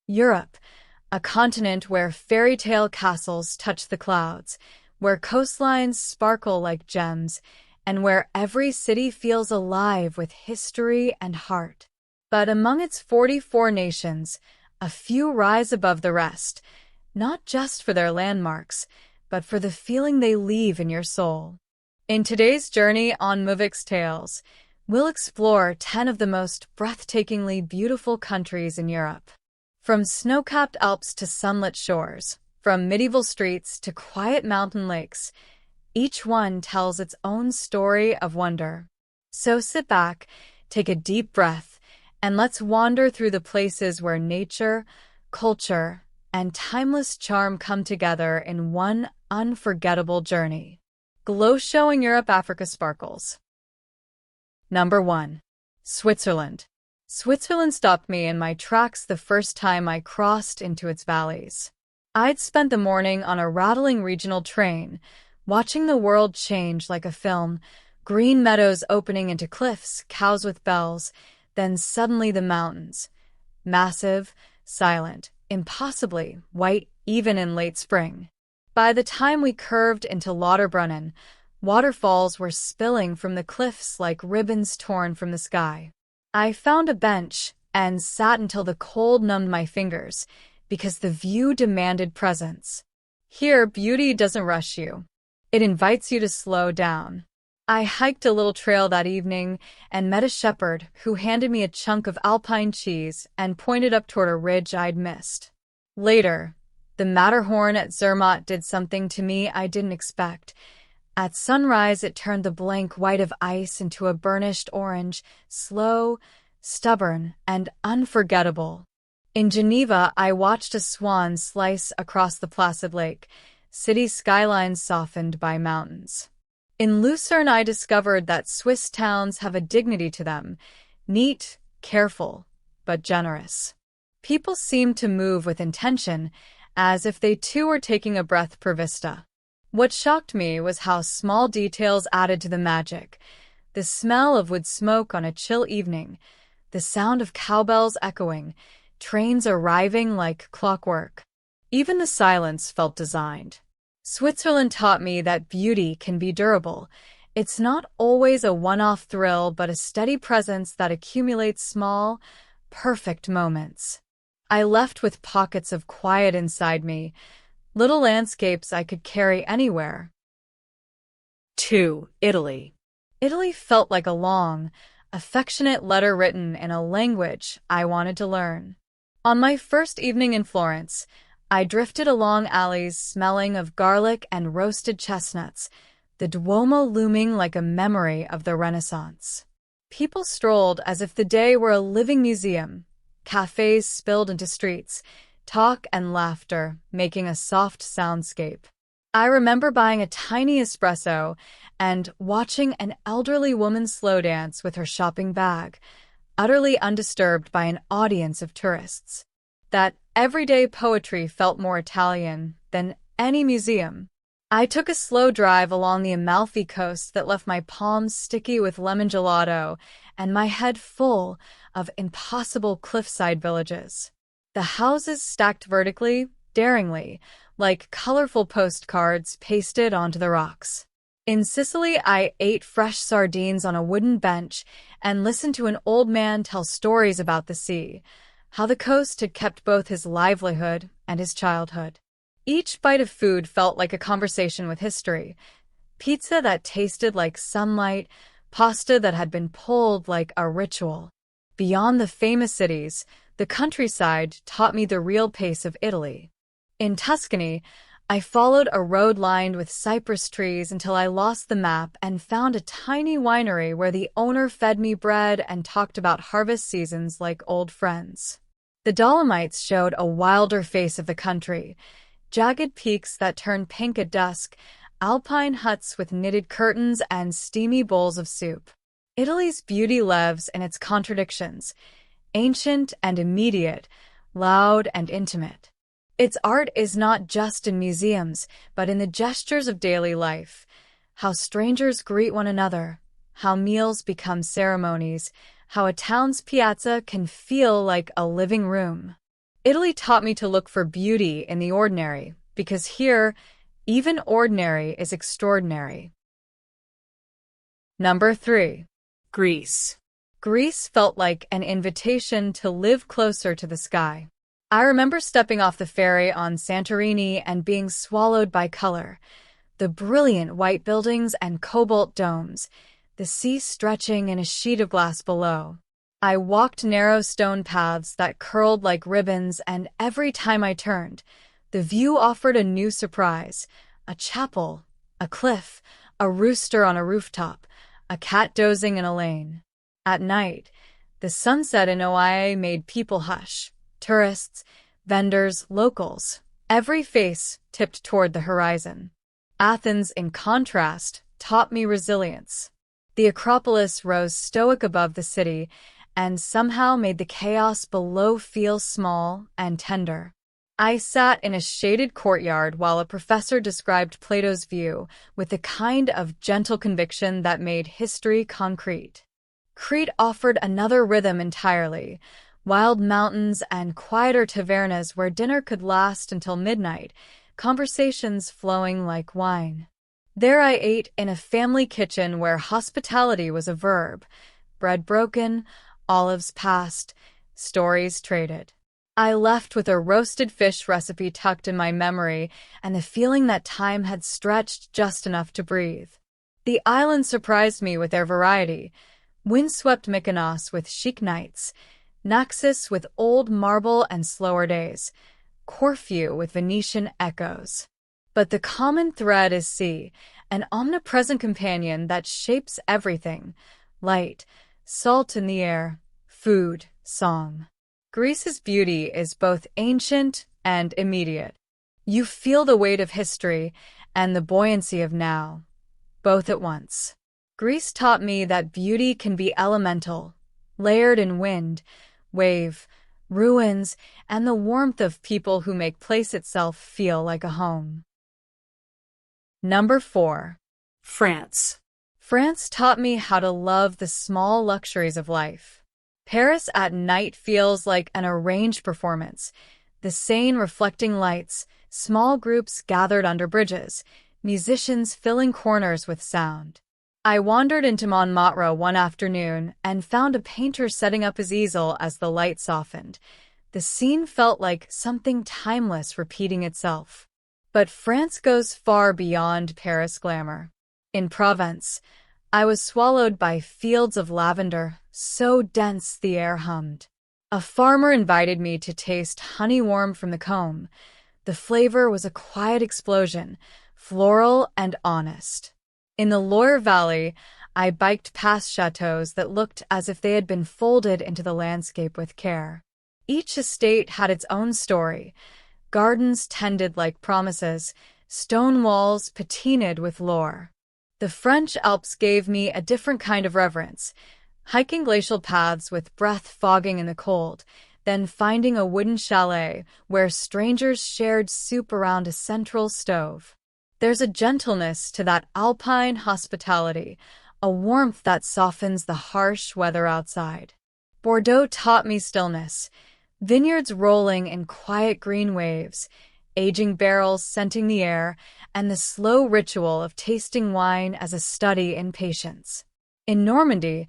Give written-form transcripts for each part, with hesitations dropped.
Europe, a continent where fairy tale castles touch the clouds, where coastlines sparkle like gems, and where every city feels alive with history and heart. But among its 44 nations, a few rise above the rest, not just for their landmarks, but for the feeling they leave in your soul. In today's journey on Movix Tales, we'll explore 10 of the most breathtakingly beautiful countries in Europe. From snow-capped Alps to sunlit shores, from medieval streets to quiet mountain lakes, each one tells its own story of wonder. So sit back, take a deep breath, and let's wander through the places where nature, culture, and timeless charm come together in one unforgettable journey. Glow showing Europe, Africa sparkles. Number 1. Switzerland. Switzerland stopped me in my tracks the first time I crossed into its valleys. I'd spent the morning on a rattling regional train, watching the world change like a film, green meadows opening into cliffs, cows with bells, then suddenly the mountains. Massive, silent, impossibly white even in late spring. By the time we curved into Lauterbrunnen, waterfalls were spilling from the cliffs like ribbons torn from the sky. I found a bench and sat until the cold numbed my fingers, because the view demanded presence. Here, beauty doesn't rush you. It invites you to slow down. I hiked a little trail that evening and met a shepherd who handed me a chunk of alpine cheese and pointed up toward a ridge I'd missed. Later, the Matterhorn at Zermatt did something to me I didn't expect. At sunrise, it turned the blank white of ice into a burnished orange, slow, stubborn, and unforgettable. In Geneva, I watched a swan slice across the placid lake, city skylines softened by mountains. In Lucerne, I discovered that Swiss towns have a dignity to them, neat, careful, but generous. People seem to move with intention, as if they too were taking a breath per vista. What shocked me was how small details added to the magic. The smell of wood smoke on a chill evening, the sound of cowbells echoing, trains arriving like clockwork. Even the silence felt designed. Switzerland taught me that beauty can be durable. It's not always a one-off thrill, but a steady presence that accumulates small, perfect moments. I left with pockets of quiet inside me, little landscapes I could carry anywhere. 2. Italy. Italy felt like a long, affectionate letter written in a language I wanted to learn. On my first evening in Florence, I drifted along alleys smelling of garlic and roasted chestnuts, the Duomo looming like a memory of the Renaissance. People strolled as if the day were a living museum. Cafes spilled into streets, talk and laughter making a soft soundscape. I remember buying a tiny espresso and watching an elderly woman slow dance with her shopping bag, utterly undisturbed by an audience of tourists. That everyday poetry felt more Italian than any museum. I took a slow drive along the Amalfi Coast that left my palms sticky with lemon gelato and my head full of impossible cliffside villages. The houses stacked vertically, daringly, like colorful postcards pasted onto the rocks. In Sicily, I ate fresh sardines on a wooden bench and listened to an old man tell stories about the sea, how the coast had kept both his livelihood and his childhood. Each bite of food felt like a conversation with history. Pizza that tasted like sunlight, pasta that had been pulled like a ritual. Beyond the famous cities, the countryside taught me the real pace of Italy. In Tuscany, I followed a road lined with cypress trees until I lost the map and found a tiny winery where the owner fed me bread and talked about harvest seasons like old friends. The Dolomites showed a wilder face of the country, jagged peaks that turned pink at dusk, alpine huts with knitted curtains and steamy bowls of soup. Italy's beauty lives in its contradictions, ancient and immediate, loud and intimate. Its art is not just in museums, but in the gestures of daily life, how strangers greet one another, how meals become ceremonies, how a town's piazza can feel like a living room. Italy taught me to look for beauty in the ordinary, because here, even ordinary is extraordinary. Number 3. Greece. Greece felt like an invitation to live closer to the sky. I remember stepping off the ferry on Santorini and being swallowed by color. The brilliant white buildings and cobalt domes, the sea stretching in a sheet of glass below. I walked narrow stone paths that curled like ribbons, and every time I turned, the view offered a new surprise. A chapel, a cliff, a rooster on a rooftop, a cat dozing in a lane. At night, the sunset in Oia made people hush. Tourists, vendors, locals. Every face tipped toward the horizon. Athens, in contrast, taught me resilience. The Acropolis rose stoic above the city and somehow made the chaos below feel small and tender. I sat in a shaded courtyard while a professor described Plato's view with the kind of gentle conviction that made history concrete. Crete offered another rhythm entirely, wild mountains and quieter tavernas where dinner could last until midnight, conversations flowing like wine. There I ate in a family kitchen where hospitality was a verb, bread broken, olives passed, stories traded. I left with a roasted fish recipe tucked in my memory and the feeling that time had stretched just enough to breathe. The island surprised me with their variety. Windswept Mykonos with chic nights, Naxos with old marble and slower days, Corfu with Venetian echoes. But the common thread is sea, an omnipresent companion that shapes everything: light, salt in the air, food, song. Greece's beauty is both ancient and immediate. You feel the weight of history and the buoyancy of now, both at once. Greece taught me that beauty can be elemental, layered in wind, wave, ruins, and the warmth of people who make place itself feel like a home. Number 4. France. France taught me how to love the small luxuries of life. Paris at night feels like an arranged performance. The Seine reflecting lights, small groups gathered under bridges, musicians filling corners with sound. I wandered into Montmartre one afternoon and found a painter setting up his easel as the light softened. The scene felt like something timeless repeating itself. But France goes far beyond Paris glamour. In Provence, I was swallowed by fields of lavender, so dense the air hummed. A farmer invited me to taste honey warm from the comb. The flavor was a quiet explosion, floral and honest. In the Loire Valley, I biked past chateaux that looked as if they had been folded into the landscape with care. Each estate had its own story. Gardens tended like promises, stone walls patinaed with lore. The French Alps gave me a different kind of reverence, hiking glacial paths with breath fogging in the cold, then finding a wooden chalet where strangers shared soup around a central stove. There's a gentleness to that alpine hospitality, a warmth that softens the harsh weather outside. Bordeaux taught me stillness, vineyards rolling in quiet green waves, aging barrels scenting the air, and the slow ritual of tasting wine as a study in patience. In Normandy,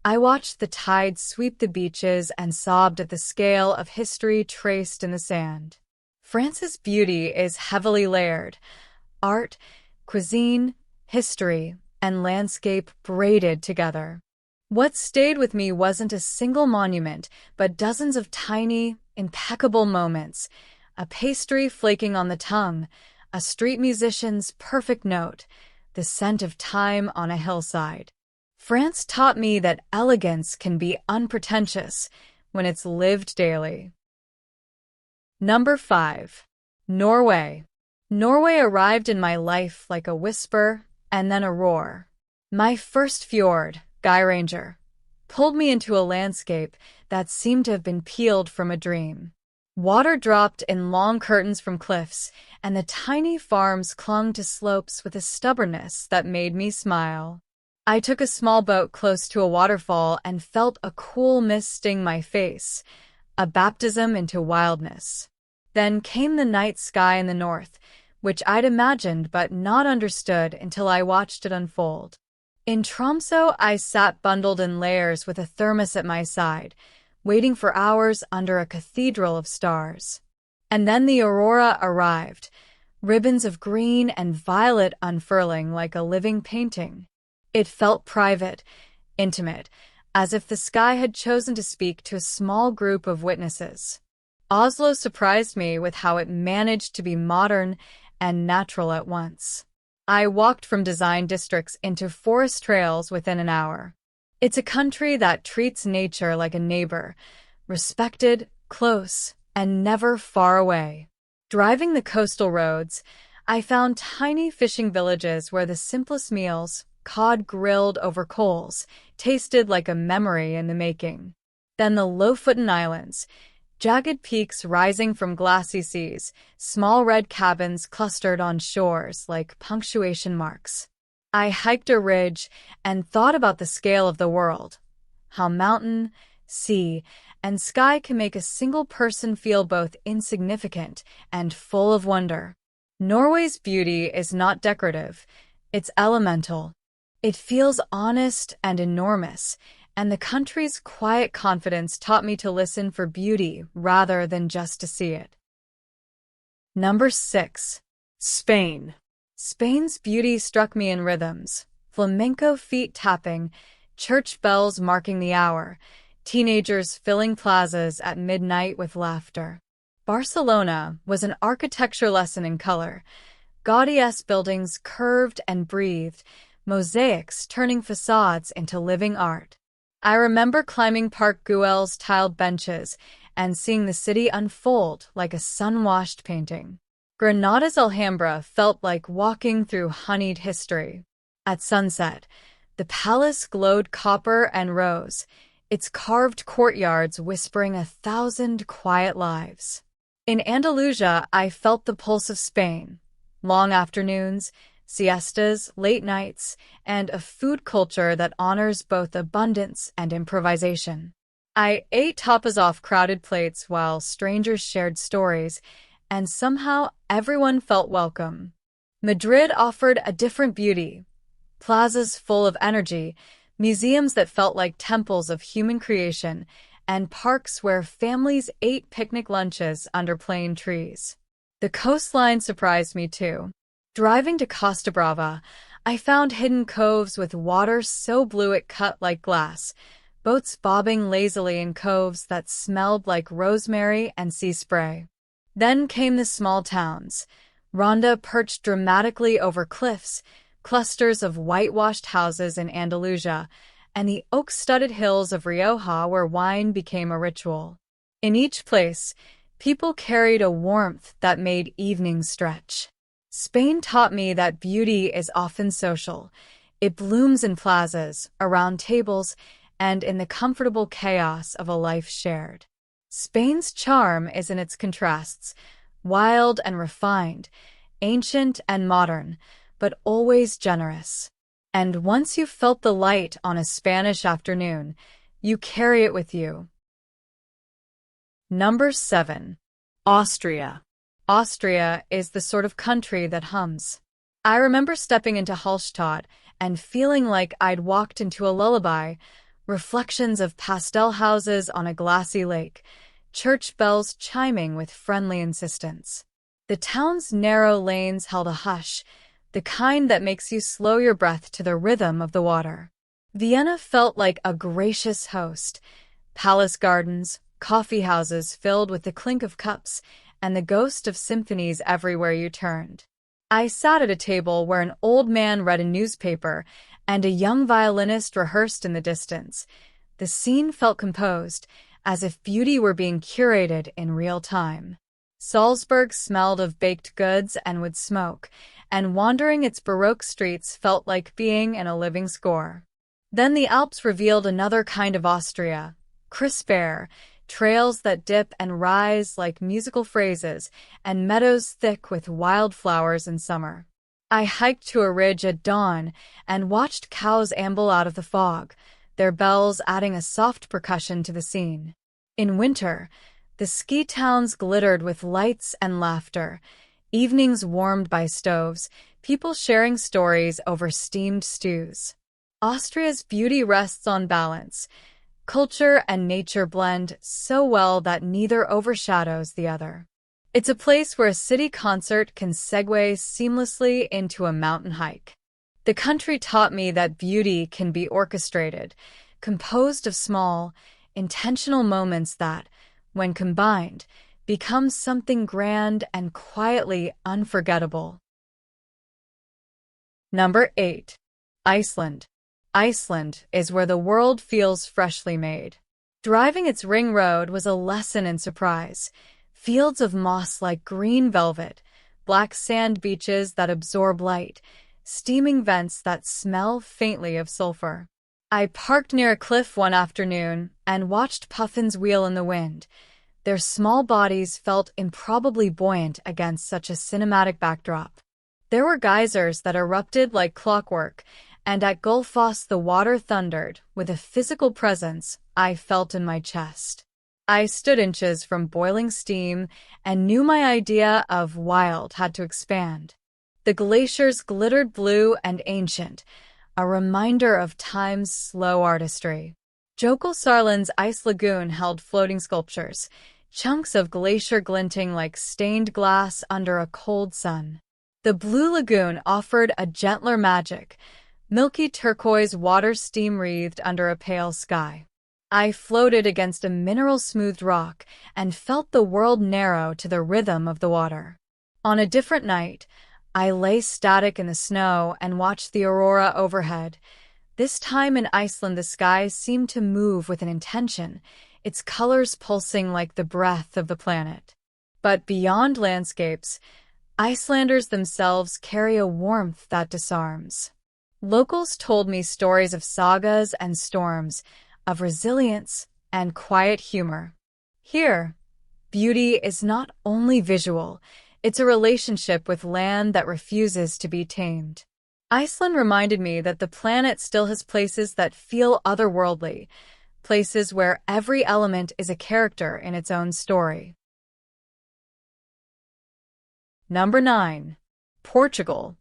I watched the tide sweep the beaches and sobbed at the scale of history traced in the sand. France's beauty is heavily layered. Art, cuisine, history, and landscape braided together. What stayed with me wasn't a single monument, but dozens of tiny, impeccable moments. A pastry flaking on the tongue, a street musician's perfect note, the scent of thyme on a hillside. France taught me that elegance can be unpretentious when it's lived daily. Number 5. Norway. Norway arrived in my life like a whisper and then a roar. My first fjord, Geiranger, pulled me into a landscape that seemed to have been peeled from a dream. Water dropped in long curtains from cliffs, and the tiny farms clung to slopes with a stubbornness that made me smile. I took a small boat close to a waterfall and felt a cool mist sting my face. a baptism into wildness. Then came the night sky in the north, which I'd imagined but not understood until I watched it unfold. In Tromsø, I sat bundled in layers with a thermos at my side, waiting for hours under a cathedral of stars. And then the aurora arrived, ribbons of green and violet unfurling like a living painting. It felt private, intimate, as if the sky had chosen to speak to a small group of witnesses. Oslo surprised me with how it managed to be modern and natural at once. I walked from design districts into forest trails within an hour. It's a country that treats nature like a neighbor, respected, close, and never far away. Driving the coastal roads, I found tiny fishing villages where the simplest meals, cod grilled over coals, tasted like a memory in the making. Then the Lofoten Islands, jagged peaks rising from glassy seas, small red cabins clustered on shores like punctuation marks. I hiked a ridge and thought about the scale of the world, how mountain, sea, and sky can make a single person feel both insignificant and full of wonder. Norway's beauty is not decorative, it's elemental. It feels honest and enormous, and the country's quiet confidence taught me to listen for beauty rather than just to see it. Number 6. Spain. Spain's beauty struck me in rhythms, flamenco feet tapping, church bells marking the hour, teenagers filling plazas at midnight with laughter. Barcelona was an architecture lesson in color. Gaudy-esque buildings curved and breathed, mosaics turning facades into living art. I remember climbing Park Güell's tiled benches and seeing the city unfold like a sun-washed painting. Granada's Alhambra felt like walking through honeyed history. At sunset, the palace glowed copper and rose, its carved courtyards whispering 1,000 quiet lives. In Andalusia, I felt the pulse of Spain. Long afternoons, siestas, late nights, and a food culture that honors both abundance and improvisation. I ate tapas off crowded plates while strangers shared stories, and somehow everyone felt welcome. Madrid offered a different beauty. Plazas full of energy, museums that felt like temples of human creation, and parks where families ate picnic lunches under plane trees. The coastline surprised me too. Driving to Costa Brava, I found hidden coves with water so blue it cut like glass, boats bobbing lazily in coves that smelled like rosemary and sea spray. Then came the small towns. Ronda perched dramatically over cliffs, clusters of whitewashed houses in Andalusia, and the oak-studded hills of Rioja where wine became a ritual. In each place, people carried a warmth that made evenings stretch. Spain taught me that beauty is often social. It blooms in plazas, around tables, and in the comfortable chaos of a life shared. Spain's charm is in its contrasts, wild and refined, ancient and modern, but always generous. And once you've felt the light on a Spanish afternoon, you carry it with you. Number 7. Austria. Austria is the sort of country that hums. I remember stepping into Hallstatt and feeling like I'd walked into a lullaby, reflections of pastel houses on a glassy lake, church bells chiming with friendly insistence. The town's narrow lanes held a hush, the kind that makes you slow your breath to the rhythm of the water. Vienna felt like a gracious host. Palace gardens, coffee houses filled with the clink of cups, and the ghost of symphonies everywhere you turned. I sat at a table where an old man read a newspaper and a young violinist rehearsed in the distance. The scene felt composed, as if beauty were being curated in real time. Salzburg smelled of baked goods and wood smoke, and wandering its Baroque streets felt like being in a living score. Then the Alps revealed another kind of Austria, crisp air, trails that dip and rise like musical phrases, and meadows thick with wildflowers in summer. I hiked to a ridge at dawn and watched cows amble out of the fog, their bells adding a soft percussion to the scene. In winter, the ski towns glittered with lights and laughter, evenings warmed by stoves, people sharing stories over steamed stews. Austria's beauty rests on balance. Culture and nature blend so well that neither overshadows the other. It's a place where a city concert can segue seamlessly into a mountain hike. The country taught me that beauty can be orchestrated, composed of small, intentional moments that, when combined, become something grand and quietly unforgettable. Number 8. Iceland. Iceland is where the world feels freshly made. Driving its ring road was a lesson in surprise. Fields of moss like green velvet, black sand beaches that absorb light, steaming vents that smell faintly of sulfur. I parked near a cliff one afternoon and watched puffins wheel in the wind. Their small bodies felt improbably buoyant against such a cinematic backdrop. There were geysers that erupted like clockwork, and at Gullfoss the water thundered with a physical presence I felt in my chest. I stood inches from boiling steam and knew my idea of wild had to expand. The glaciers glittered blue and ancient, a reminder of time's slow artistry. Jökulsárlón's ice lagoon held floating sculptures, chunks of glacier glinting like stained glass under a cold sun. The blue lagoon offered a gentler magic, milky turquoise water steam-wreathed under a pale sky. I floated against a mineral-smoothed rock and felt the world narrow to the rhythm of the water. On a different night, I lay static in the snow and watched the aurora overhead. This time in Iceland, the sky seemed to move with an intention, its colors pulsing like the breath of the planet. But beyond landscapes, Icelanders themselves carry a warmth that disarms. Locals told me stories of sagas and storms, of resilience and quiet humor. Here, beauty is not only visual, it's a relationship with land that refuses to be tamed. Iceland reminded me that the planet still has places that feel otherworldly, places where every element is a character in its own story. Number 9. Portugal.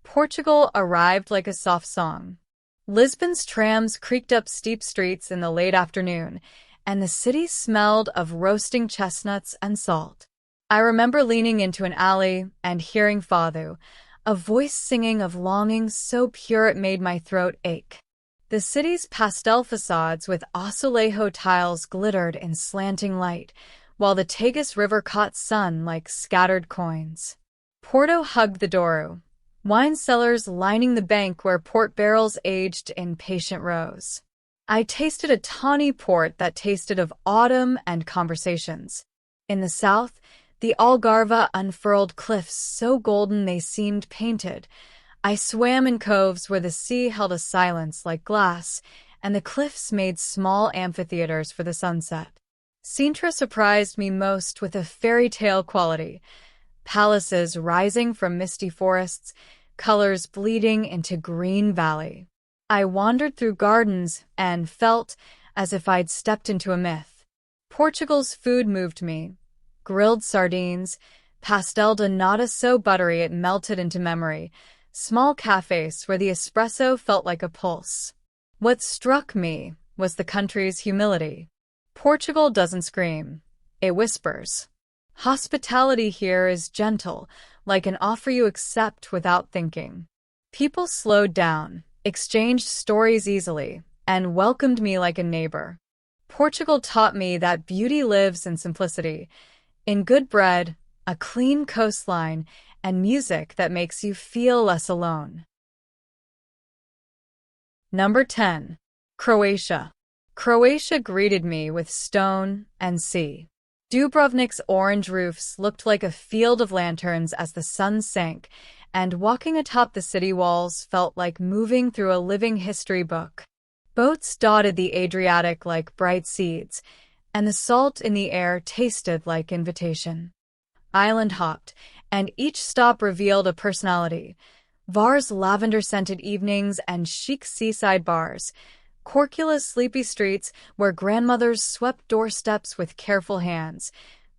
Portugal arrived like a soft song. Lisbon's trams creaked up steep streets in the late afternoon, and the city smelled of roasting chestnuts and salt. I remember leaning into an alley and hearing Fado, a voice singing of longing so pure it made my throat ache. The city's pastel facades with azulejo tiles glittered in slanting light, while the Tagus River caught sun like scattered coins. Porto hugged the Douro, wine cellars lining the bank where port barrels aged in patient rows. I tasted a tawny port that tasted of autumn and conversations. In the south, the Algarve unfurled cliffs so golden they seemed painted. I swam in coves where the sea held a silence like glass, and the cliffs made small amphitheaters for the sunset. Sintra surprised me most with a fairy tale quality. Palaces rising from misty forests, colors bleeding into green valley. I wandered through gardens and felt as if I'd stepped into a myth. Portugal's food moved me. Grilled sardines, pastel de nata so buttery it melted into memory, small cafes where the espresso felt like a pulse. What struck me was the country's humility. Portugal doesn't scream, it whispers. Hospitality here is gentle, like an offer you accept without thinking. People slowed down, exchanged stories easily, and welcomed me like a neighbor. Portugal taught me that beauty lives in simplicity, in good bread, a clean coastline, and music that makes you feel less alone. Number 10. Croatia. Croatia greeted me with stone and sea. Dubrovnik's orange roofs looked like a field of lanterns as the sun sank, and walking atop the city walls felt like moving through a living history book. Boats dotted the Adriatic like bright seeds, and the salt in the air tasted like invitation. Island hopped, and each stop revealed a personality. Var's lavender-scented evenings and chic seaside bars, Corcula's sleepy streets where grandmothers swept doorsteps with careful hands.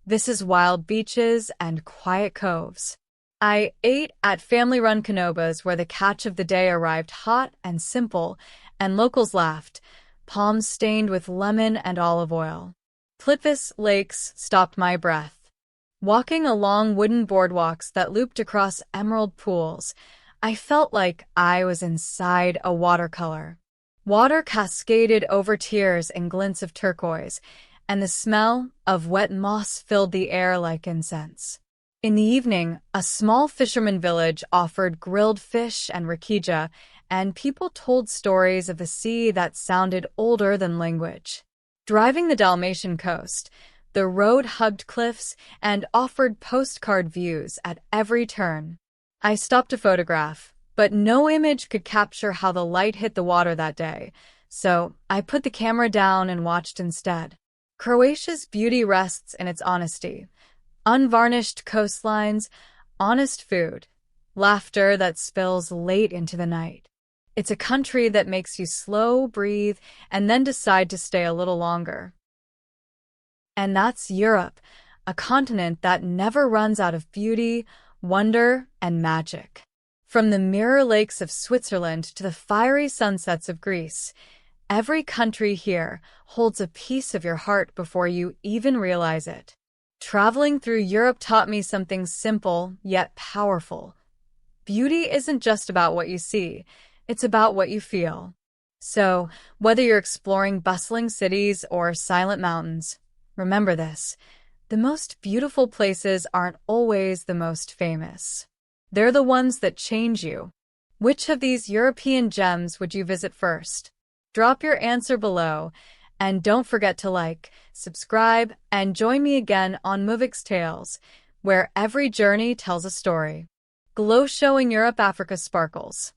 This is wild beaches and quiet coves. I ate at family-run canobas where the catch of the day arrived hot and simple, and locals laughed, palms stained with lemon and olive oil. Plitvice lakes stopped my breath. Walking along wooden boardwalks that looped across emerald pools, I felt like I was inside a watercolor. Water cascaded over tiers and glints of turquoise, and the smell of wet moss filled the air like incense. In the evening, a small fisherman village offered grilled fish and raquija, and people told stories of the sea that sounded older than language. Driving the Dalmatian coast, the road hugged cliffs and offered postcard views at every turn. I stopped to photograph, but no image could capture how the light hit the water that day, so I put the camera down and watched instead. Croatia's beauty rests in its honesty. Unvarnished coastlines, honest food, laughter that spills late into the night. It's a country that makes you slow, breathe, and then decide to stay a little longer. And that's Europe, a continent that never runs out of beauty, wonder, and magic. From the mirror lakes of Switzerland to the fiery sunsets of Greece, every country here holds a piece of your heart before you even realize it. Traveling through Europe taught me something simple yet powerful. Beauty isn't just about what you see, it's about what you feel. So, whether you're exploring bustling cities or silent mountains, remember this: the most beautiful places aren't always the most famous. They're the ones that change you. Which of these European gems would you visit first? Drop your answer below, and don't forget to like, subscribe, and join me again on Movix Tales, where every journey tells a story. Glow showing Europe, Africa sparkles.